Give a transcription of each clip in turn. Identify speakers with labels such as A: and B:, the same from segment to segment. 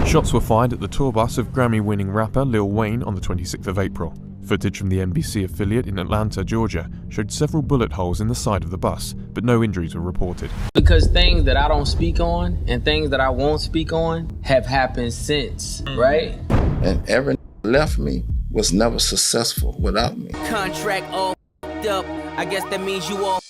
A: Shots were fired at the tour bus of Grammy-winning rapper Lil Wayne on the 26th of April. Footage from the NBC affiliate in Atlanta, Georgia, showed several bullet holes in the side of the bus, but no injuries were reported.
B: Because things that I don't speak on and things that I won't speak on have happened since, right?
C: And every left me was never successful without me.
D: Contract all up. I guess that means you all up.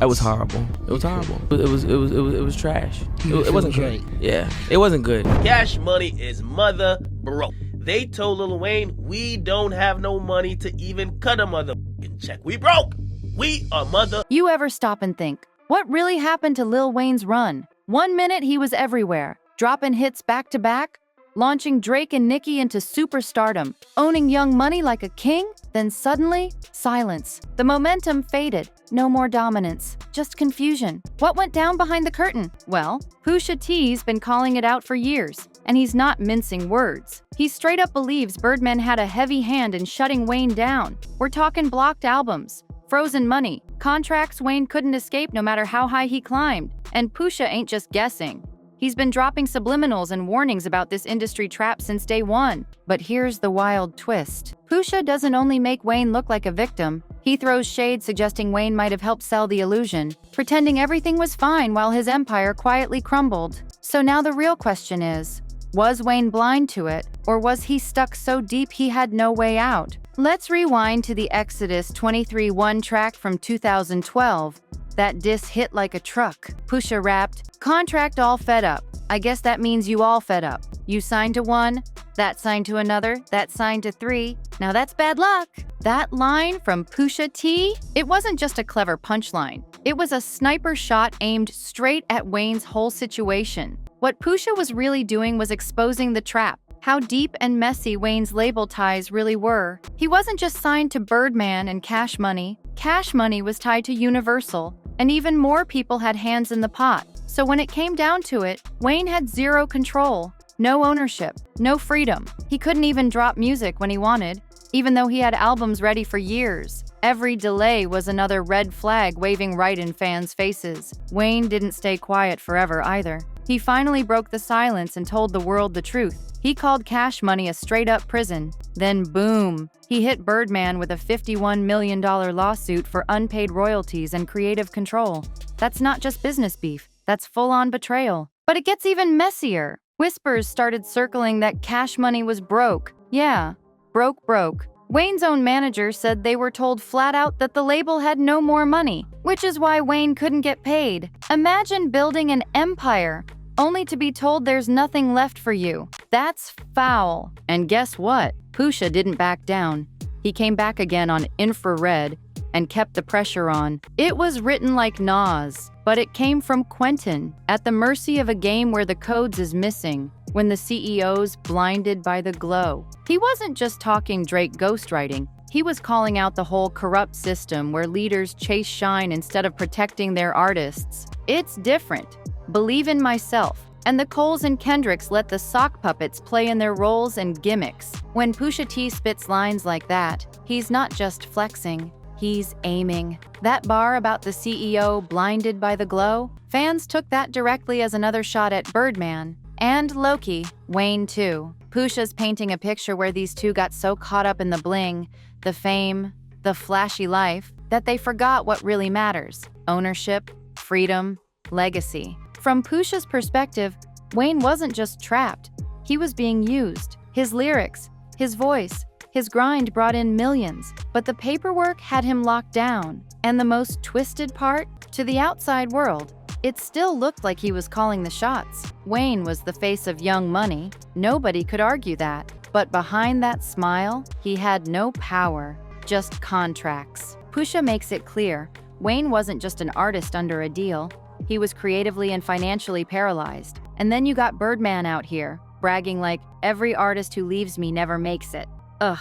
E: It was horrible. It was horrible. It was trash. It wasn't good. Yeah, it wasn't good.
F: Cash Money is mother broke. They told Lil Wayne, we don't have no money to even cut a motherfucking check. We broke. We are mother.
G: You ever stop and think, what really happened to Lil Wayne's run? 1 minute he was everywhere, dropping hits back to back, launching Drake and Nicki into superstardom, owning Young Money like a king, then suddenly, silence. The momentum faded. No more dominance, just confusion. What went down behind the curtain? Well, Pusha T's been calling it out for years, and he's not mincing words. He straight up believes Birdman had a heavy hand in shutting Wayne down. We're talking blocked albums, frozen money, contracts Wayne couldn't escape no matter how high he climbed. And Pusha ain't just guessing. He's been dropping subliminals and warnings about this industry trap since day one. But here's the wild twist. Pusha doesn't only make Wayne look like a victim, he throws shade suggesting Wayne might have helped sell the illusion, pretending everything was fine while his empire quietly crumbled. So now the real question is, was Wayne blind to it, or was he stuck so deep he had no way out? Let's rewind to the Exodus 23:1 track from 2012. That diss hit like a truck. Pusha rapped, "Contract all fed up. I guess that means you all fed up. You signed to one, that signed to another, that signed to three. Now that's bad luck." That line from Pusha T, it wasn't just a clever punchline. It was a sniper shot aimed straight at Wayne's whole situation. What Pusha was really doing was exposing the trap, how deep and messy Wayne's label ties really were. He wasn't just signed to Birdman and Cash Money. Cash Money was tied to Universal, and even more people had hands in the pot. So when it came down to it, Wayne had zero control, no ownership, no freedom. He couldn't even drop music when he wanted, even though he had albums ready for years. Every delay was another red flag waving right in fans' faces. Wayne didn't stay quiet forever either. He finally broke the silence and told the world the truth. He called Cash Money a straight-up prison. Then boom, he hit Birdman with a $51 million lawsuit for unpaid royalties and creative control. That's not just business beef, that's full-on betrayal. But it gets even messier. Whispers started circling that Cash Money was broke. Yeah, broke. Wayne's own manager said they were told flat out that the label had no more money, which is why Wayne couldn't get paid. Imagine building an empire only to be told there's nothing left for you. That's foul. And guess what? Pusha didn't back down. He came back again on Infrared and kept the pressure on. It was written like Nas, but it came from Quentin, at the mercy of a game where the codes is missing, when the CEO's blinded by the glow. He wasn't just talking Drake ghostwriting. He was calling out the whole corrupt system where leaders chase shine instead of protecting their artists. It's different. Believe in myself. And the Coles and Kendricks let the sock puppets play in their roles and gimmicks. When Pusha T spits lines like that, he's not just flexing, he's aiming. That bar about the CEO blinded by the glow, fans took that directly as another shot at Birdman. And Loki, Wayne too. Pusha's painting a picture where these two got so caught up in the bling, the fame, the flashy life, that they forgot what really matters: ownership, freedom, legacy. From Pusha's perspective, Wayne wasn't just trapped, he was being used. His lyrics, his voice, his grind brought in millions, but the paperwork had him locked down. And the most twisted part? To the outside world, it still looked like he was calling the shots. Wayne was the face of Young Money, nobody could argue that. But behind that smile, he had no power, just contracts. Pusha makes it clear, Wayne wasn't just an artist under a deal, he was creatively and financially paralyzed. And then you got Birdman out here, bragging like, every artist who leaves me never makes it. Ugh.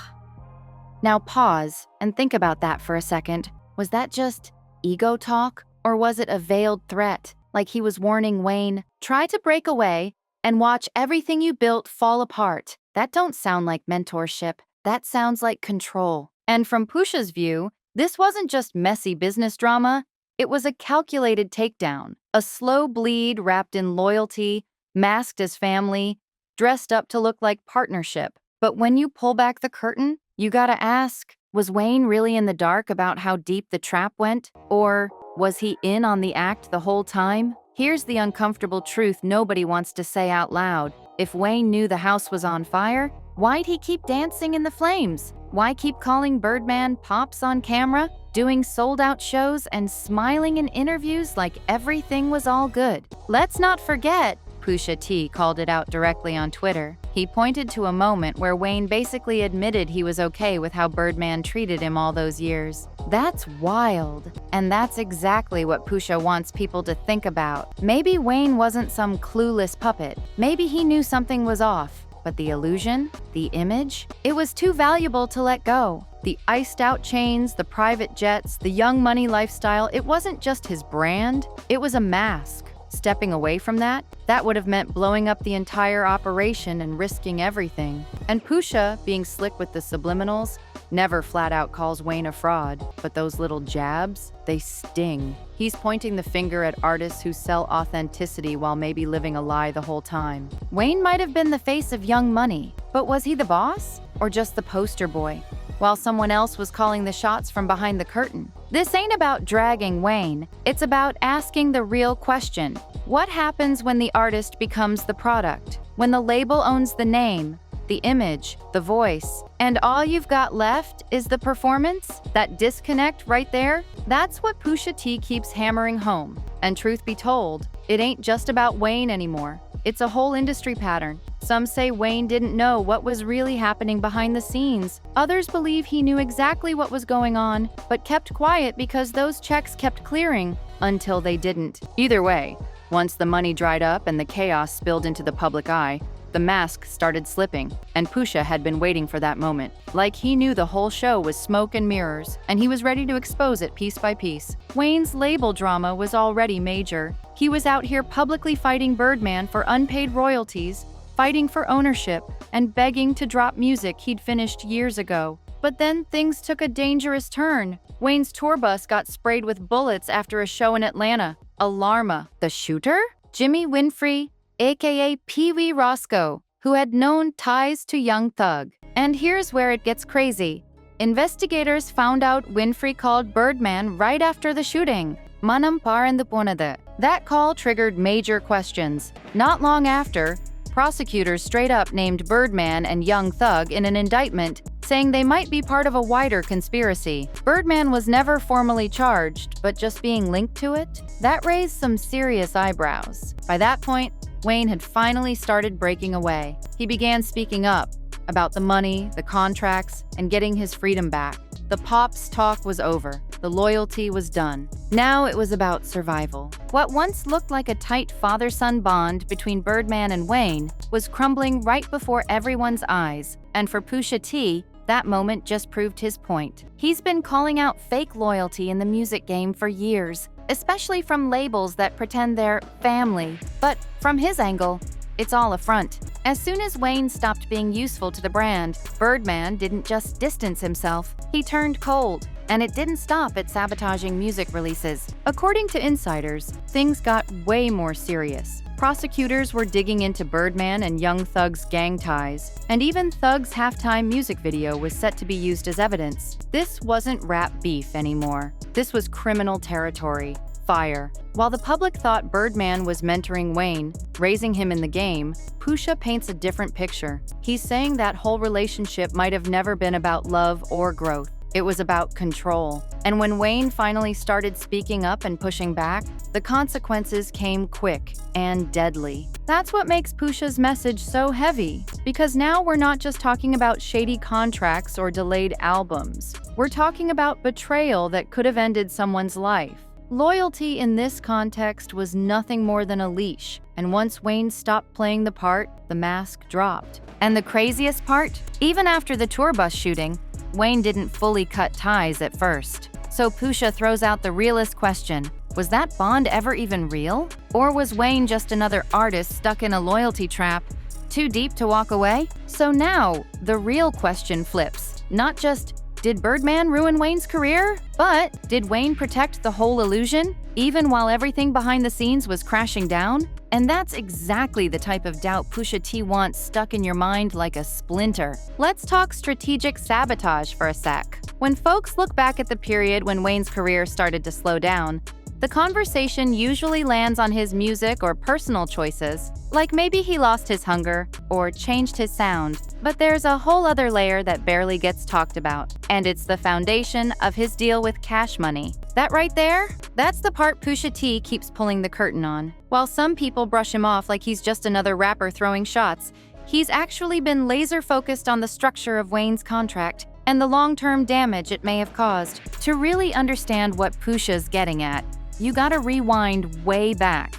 G: Now pause and think about that for a second. Was that just ego talk? Or was it a veiled threat, like he was warning Wayne, try to break away and watch everything you built fall apart? That don't sound like mentorship, that sounds like control. And from Pusha's view, this wasn't just messy business drama, it was a calculated takedown, a slow bleed wrapped in loyalty, masked as family, dressed up to look like partnership. But when you pull back the curtain, you gotta ask, was Wayne really in the dark about how deep the trap went? Or was he in on the act the whole time? Here's the uncomfortable truth nobody wants to say out loud. If Wayne knew the house was on fire, why'd he keep dancing in the flames? Why keep calling Birdman Pops on camera, doing sold-out shows and smiling in interviews like everything was all good? Let's not forget, Pusha T called it out directly on Twitter. He pointed to a moment where Wayne basically admitted he was okay with how Birdman treated him all those years. That's wild. And that's exactly what Pusha wants people to think about. Maybe Wayne wasn't some clueless puppet. Maybe he knew something was off. But the illusion, the image, it was too valuable to let go. The iced-out chains, the private jets, the young money lifestyle, it wasn't just his brand, it was a mask. Stepping away from that would have meant blowing up the entire operation and risking everything. And Pusha, being slick with the subliminals, never flat out calls Wayne a fraud, but those little jabs, they sting. He's pointing the finger at artists who sell authenticity while maybe living a lie the whole time. Wayne might have been the face of Young Money, but was he the boss or just the poster boy? While someone else was calling the shots from behind the curtain. This ain't about dragging Wayne, it's about asking the real question. What happens when the artist becomes the product? When the label owns the name, the image, the voice, and all you've got left is the performance? That disconnect right there? That's what Pusha T keeps hammering home. And truth be told, it ain't just about Wayne anymore. It's a whole industry pattern. Some say Wayne didn't know what was really happening behind the scenes. Others believe he knew exactly what was going on, but kept quiet because those checks kept clearing until they didn't. Either way, once the money dried up and the chaos spilled into the public eye, the mask started slipping, and Pusha had been waiting for that moment. Like he knew the whole show was smoke and mirrors, and he was ready to expose it piece by piece. Wayne's label drama was already major. He was out here publicly fighting Birdman for unpaid royalties, fighting for ownership, and begging to drop music he'd finished years ago. But then things took a dangerous turn. Wayne's tour bus got sprayed with bullets after a show in Atlanta. Alarma. The shooter? Jimmy Winfrey, aka Pee Wee Roscoe, who had known ties to Young Thug. And here's where it gets crazy. Investigators found out Winfrey called Birdman right after the shooting. Manam parandu ponadu. That call triggered major questions. Not long after, prosecutors straight up named Birdman and Young Thug in an indictment, saying they might be part of a wider conspiracy. Birdman was never formally charged, but just being linked to it? That raised some serious eyebrows. By that point, Wayne had finally started breaking away. He began speaking up about the money, the contracts, and getting his freedom back. The Pops talk was over. The loyalty was done. Now it was about survival. What once looked like a tight father-son bond between Birdman and Wayne was crumbling right before everyone's eyes. And for Pusha T, that moment just proved his point. He's been calling out fake loyalty in the music game for years, especially from labels that pretend they're family. But from his angle, it's all a front. As soon as Wayne stopped being useful to the brand, Birdman didn't just distance himself, he turned cold. And it didn't stop at sabotaging music releases. According to insiders, things got way more serious. Prosecutors were digging into Birdman and Young Thug's gang ties, and even Thug's halftime music video was set to be used as evidence. This wasn't rap beef anymore. This was criminal territory. Fire. While the public thought Birdman was mentoring Wayne, raising him in the game, Pusha paints a different picture. He's saying that whole relationship might have never been about love or growth. It was about control. And when Wayne finally started speaking up and pushing back, the consequences came quick and deadly. That's what makes Pusha's message so heavy, because now we're not just talking about shady contracts or delayed albums. We're talking about betrayal that could have ended someone's life. Loyalty in this context was nothing more than a leash, and once Wayne stopped playing the part, the mask dropped. And the craziest part? Even after the tour bus shooting, Wayne didn't fully cut ties at first. So Pusha throws out the realest question, was that bond ever even real? Or was Wayne just another artist stuck in a loyalty trap, too deep to walk away? So now, the real question flips. Not just, did Birdman ruin Wayne's career? But did Wayne protect the whole illusion, even while everything behind the scenes was crashing down? And that's exactly the type of doubt Pusha T wants stuck in your mind like a splinter. Let's talk strategic sabotage for a sec. When folks look back at the period when Wayne's career started to slow down, the conversation usually lands on his music or personal choices, like maybe he lost his hunger or changed his sound. But there's a whole other layer that barely gets talked about, and it's the foundation of his deal with Cash Money. That right there? That's the part Pusha T keeps pulling the curtain on. While some people brush him off like he's just another rapper throwing shots, he's actually been laser-focused on the structure of Wayne's contract and the long-term damage it may have caused. To really understand what Pusha's getting at, you gotta rewind way back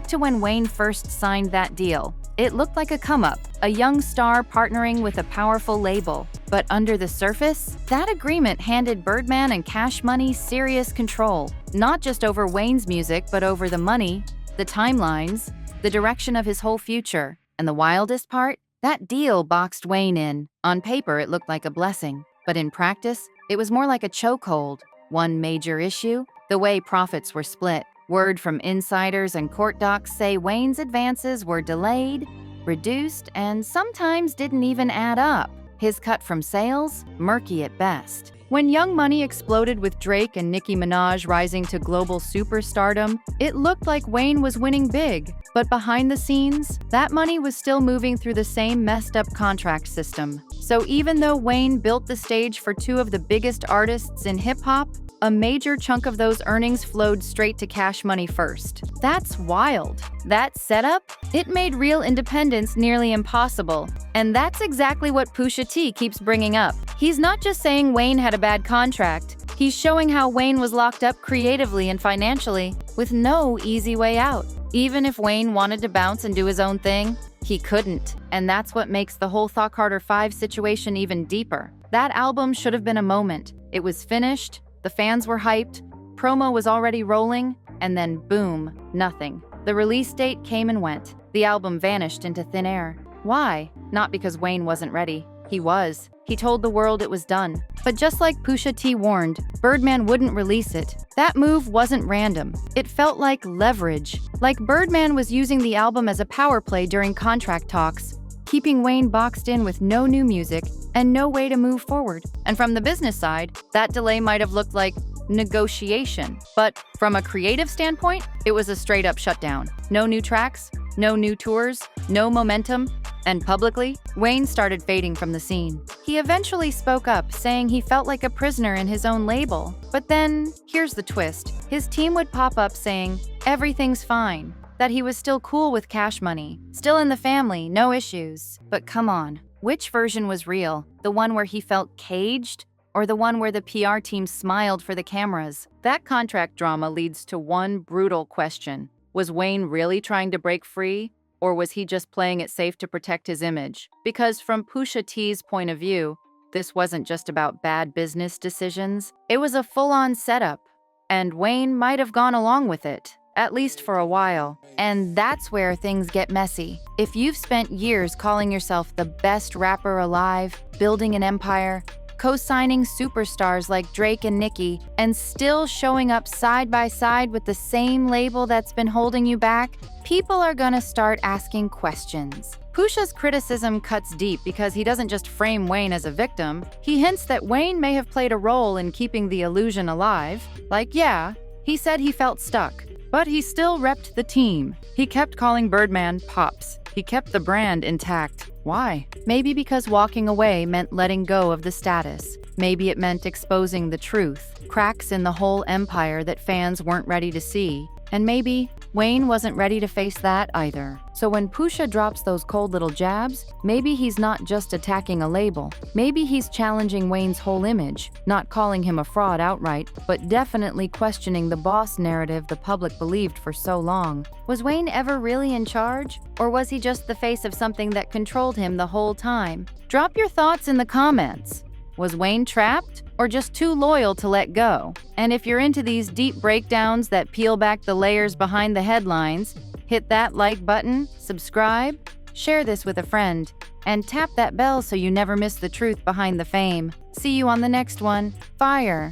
G: to when Wayne first signed that deal. It looked like a come-up, a young star partnering with a powerful label. But under the surface, that agreement handed Birdman and Cash Money serious control, not just over Wayne's music, but over the money, the timelines, the direction of his whole future. And the wildest part? That deal boxed Wayne in. On paper, it looked like a blessing, but in practice, it was more like a chokehold. One major issue? The way profits were split. Word from insiders and court docs say Wayne's advances were delayed, reduced, and sometimes didn't even add up. His cut from sales? Murky at best. When Young Money exploded with Drake and Nicki Minaj rising to global superstardom, it looked like Wayne was winning big. But behind the scenes, that money was still moving through the same messed up contract system. So even though Wayne built the stage for two of the biggest artists in hip-hop, a major chunk of those earnings flowed straight to Cash Money first. That's wild. That setup? It made real independence nearly impossible. And that's exactly what Pusha T keeps bringing up. He's not just saying Wayne had a bad contract. He's showing how Wayne was locked up creatively and financially, with no easy way out. Even if Wayne wanted to bounce and do his own thing, he couldn't. And that's what makes the whole Thought Carter 5 situation even deeper. That album should have been a moment. It was finished, the fans were hyped, promo was already rolling, and then boom, nothing. The release date came and went. The album vanished into thin air. Why? Not because Wayne wasn't ready. He was. He told the world it was done. But just like Pusha T warned, Birdman wouldn't release it. That move wasn't random. It felt like leverage. Like Birdman was using the album as a power play during contract talks, keeping Wayne boxed in with no new music and no way to move forward. And from the business side, that delay might have looked like negotiation. But from a creative standpoint, it was a straight-up shutdown. No new tracks, no new tours, no momentum, and publicly, Wayne started fading from the scene. He eventually spoke up, saying he felt like a prisoner in his own label. But then, here's the twist. His team would pop up saying, everything's fine, that he was still cool with Cash Money, still in the family, no issues. But come on, which version was real? The one where he felt caged? Or the one where the PR team smiled for the cameras? That contract drama leads to one brutal question. Was Wayne really trying to break free? Or was he just playing it safe to protect his image? Because from Pusha T's point of view, this wasn't just about bad business decisions. It was a full-on setup. And Wayne might have gone along with it, at least for a while. And that's where things get messy. If you've spent years calling yourself the best rapper alive, building an empire, co-signing superstars like Drake and Nicki, and still showing up side by side with the same label that's been holding you back, people are gonna start asking questions. Pusha's criticism cuts deep because he doesn't just frame Wayne as a victim. He hints that Wayne may have played a role in keeping the illusion alive. Like, yeah, he said he felt stuck, but he still repped the team. He kept calling Birdman Pops. He kept the brand intact. Why? Maybe because walking away meant letting go of the status. Maybe it meant exposing the truth, cracks in the whole empire that fans weren't ready to see. And maybe Wayne wasn't ready to face that either. So when Pusha drops those cold little jabs, maybe he's not just attacking a label. Maybe he's challenging Wayne's whole image, not calling him a fraud outright, but definitely questioning the boss narrative the public believed for so long. Was Wayne ever really in charge? Or was he just the face of something that controlled him the whole time? Drop your thoughts in the comments. Was Wayne trapped or just too loyal to let go? And if you're into these deep breakdowns that peel back the layers behind the headlines, hit that like button, subscribe, share this with a friend, and tap that bell so you never miss the truth behind the fame. See you on the next one. Fire!